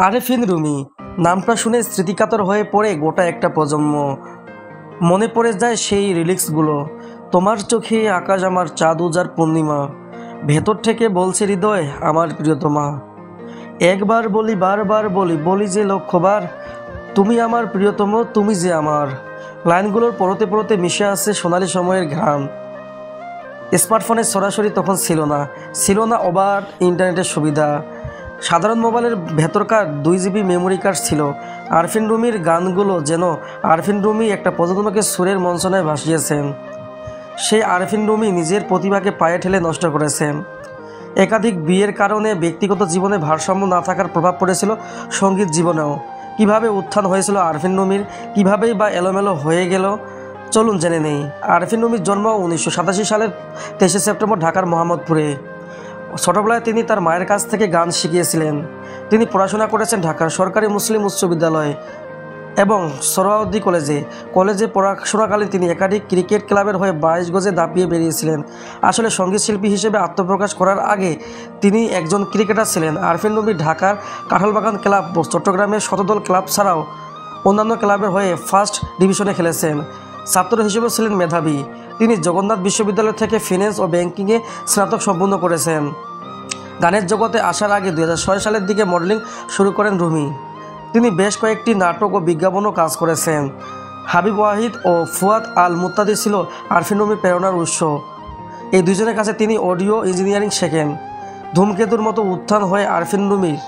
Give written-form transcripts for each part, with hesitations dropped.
আরেফিন রুমি নামটা শুনে স্মৃতিকাতর হয়ে পড়ে গোটা একটা প্রজন্ম। মনে পড়ে যায় সেই রিলিক্সগুলো। তোমার চোখে আকাশ আমার চাঁদ উজার পূর্ণিমা, ভেতর থেকে বলছে হৃদয় আমার প্রিয়তমা। একবার বলি বারবার বলি বলি যে লক্ষবার, তুমি আমার প্রিয়তম তুমি যে আমার। লাইনগুলোর পরতে পরতে মিশে আছে সোনালি সময়ের ঘ্রাণ। স্মার্টফোনের সরাসরি তখন ছিল না অবাধ ইন্টারনেটের সুবিধা। সাধারণ মোবাইলের ভেতরকার 2 GB মেমোরি কার্ড ছিল। আরফিন রুমির গানগুলো যেন আরফিন রুমি একটা প্রজন্মকে সুরের মঞ্চনায় ভাসিয়েছেন। সেই আরফিন রুমি নিজের প্রতিভাকে পায়ে ঠেলে নষ্ট করেছেন। একাধিক বিয়ের কারণে ব্যক্তিগত জীবনে ভারসাম্য না থাকার প্রভাব পড়েছিল সঙ্গীত জীবনেও। কিভাবে উত্থান হয়েছিল আরফিন রুমির, কীভাবেই বা এলোমেলো হয়ে গেল, চলুন জেনে নেই। আরফিন রুমির জন্ম 1987 সালের 23 সেপ্টেম্বর ঢাকার মোহাম্মদপুরে। ছোটবেলায় তিনি তার মায়ের কাছ থেকে গান শিখিয়েছিলেন। তিনি পড়াশোনা করেছেন ঢাকার সরকারি মুসলিম উচ্চ বিদ্যালয় এবং সোহরাওয়ার্দী কলেজে পড়াশোনাকালীন তিনি একাধিক ক্রিকেট ক্লাবের হয়ে 22 গজে দাপিয়ে বেরিয়েছিলেন। আসলে সঙ্গীত শিল্পী হিসেবে আত্মপ্রকাশ করার আগে তিনি একজন ক্রিকেটার ছিলেন। আরফিন রুমি ঢাকার কাঁঠালবাগান ক্লাব, চট্টগ্রামের শতদল ক্লাব ছাড়াও অন্যান্য ক্লাবের হয়ে ফার্স্ট ডিভিশনে খেলেছেন। ছাত্র হিসেবেও ছিলেন মেধাবী। তিনি জগন্নাথ বিশ্ববিদ্যালয় থেকে ফিন্যান্স ও ব্যাংকিংয়ে স্নাতক সম্পন্ন করেছেন। গানের জগতে আসার আগে 2006 সালের দিকে মডেলিং শুরু করেন রুমি। তিনি বেশ কয়েকটি নাটক ও বিজ্ঞাপনও কাজ করেছেন। হাবিব ওয়াহিদ ও ফুয়াদ আল মুত্তাদি ছিল আরফিন রুমির প্রেরণার উৎস। এই দুজনের কাছে তিনি অডিও ইঞ্জিনিয়ারিং শেখেন। ধূমকেতুর মতো উত্থান হয়ে আরফিন রুমির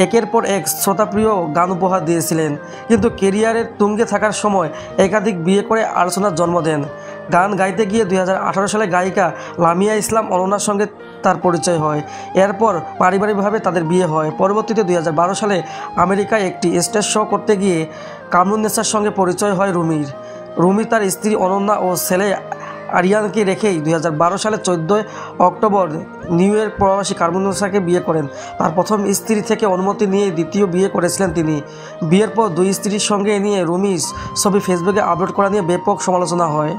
একের পর এক শ্রোতাপ্রিয় গান উপহার দিয়েছিলেন, কিন্তু কেরিয়ারের তুঙ্গে থাকার সময় একাধিক বিয়ে করে আলোচনার জন্ম দেন। গান গাইতে গিয়ে 2018 সালে গায়িকা লামিয়া ইসলাম অনন্যার সঙ্গে তার পরিচয় হয়। এরপর পারিবারিকভাবে তাদের বিয়ে হয়। পরবর্তীতে 2012 সালে আমেরিকায় একটি স্টেজ শো করতে গিয়ে কামরুন্নেসার সঙ্গে পরিচয় হয় রুমির। রুমি তার স্ত্রী অনন্যা ও ছেলে আরিয়ানকে রেখেই 2012 সালে 14 অক্টোবর নিউ ইয়র্ক প্রবাসী কামরুন্নেসাকে বিয়ে করেন। তার প্রথম স্ত্রী থেকে অনুমতি নিয়ে দ্বিতীয় বিয়ে করেছিলেন তিনি। বিয়ের পর 2 স্ত্রীর সঙ্গে নিয়ে রুমির ছবি ফেসবুকে আপলোড করা নিয়ে ব্যাপক সমালোচনা হয়।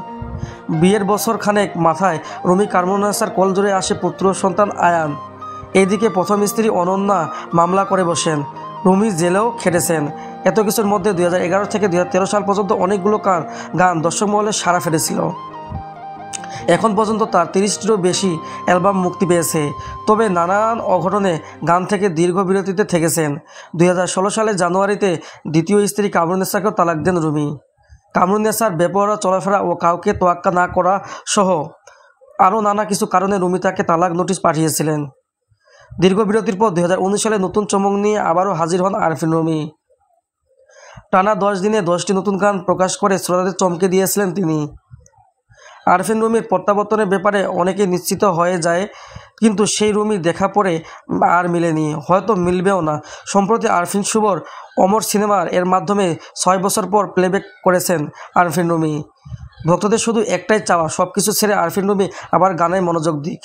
বিয়ের বছর খানেক মাথায় রুমি কামরুন্নেসার কোলজোড়ে আসে পুত্র সন্তান আয়ান। এইদিকে প্রথম স্ত্রী অনন্যা মামলা করে বসেন। রুমি জেলেও খেটেছেন। এত কিছুর মধ্যে 2011 থেকে 2013 সাল পর্যন্ত অনেকগুলো গান দর্শক মহলে সাড়া ফেলেছিল। এখন পর্যন্ত তার 30টিরও বেশি অ্যালবাম মুক্তি পেয়েছে। তবে নানান অঘটনে গান থেকে দীর্ঘ বিরতিতে থেকেছেন। 2016 সালের জানুয়ারিতে দ্বিতীয় স্ত্রী কামরুন্নেসাকেও তালাক দেন রুমি। কামরুন্নেসার বেপরোয়া চলাফেরা ও কাউকে তোয়াক্কা না করা সহ আরও নানা কিছু কারণে রুমি তাকে তালাক নোটিশ পাঠিয়েছিলেন। দীর্ঘ বিরতির পর 2019 সালে নতুন চমক নিয়ে আবারও হাজির হন আরফিন রুমি। টানা 10 দিনে 10টি নতুন গান প্রকাশ করে শ্রোতাদের চমকে দিয়েছিলেন তিনি। আরফিন রুমির প্রত্যাবর্তনের ব্যাপারে অনেকে নিশ্চিত হয়ে যায়, কিন্তু সেই রুমি দেখা পরে আর মিলেনি, হয়তো মিলবেও না। সম্প্রতি আরফিন শুভর অমর সিনেমার এর মাধ্যমে 6 বছর পর প্লেব্যাক করেছেন আরফিন রুমি। ভক্তদের শুধু একটাই চাওয়া, সব কিছু ছেড়ে আরফিন রুমি আবার গানে মনোযোগ দিক।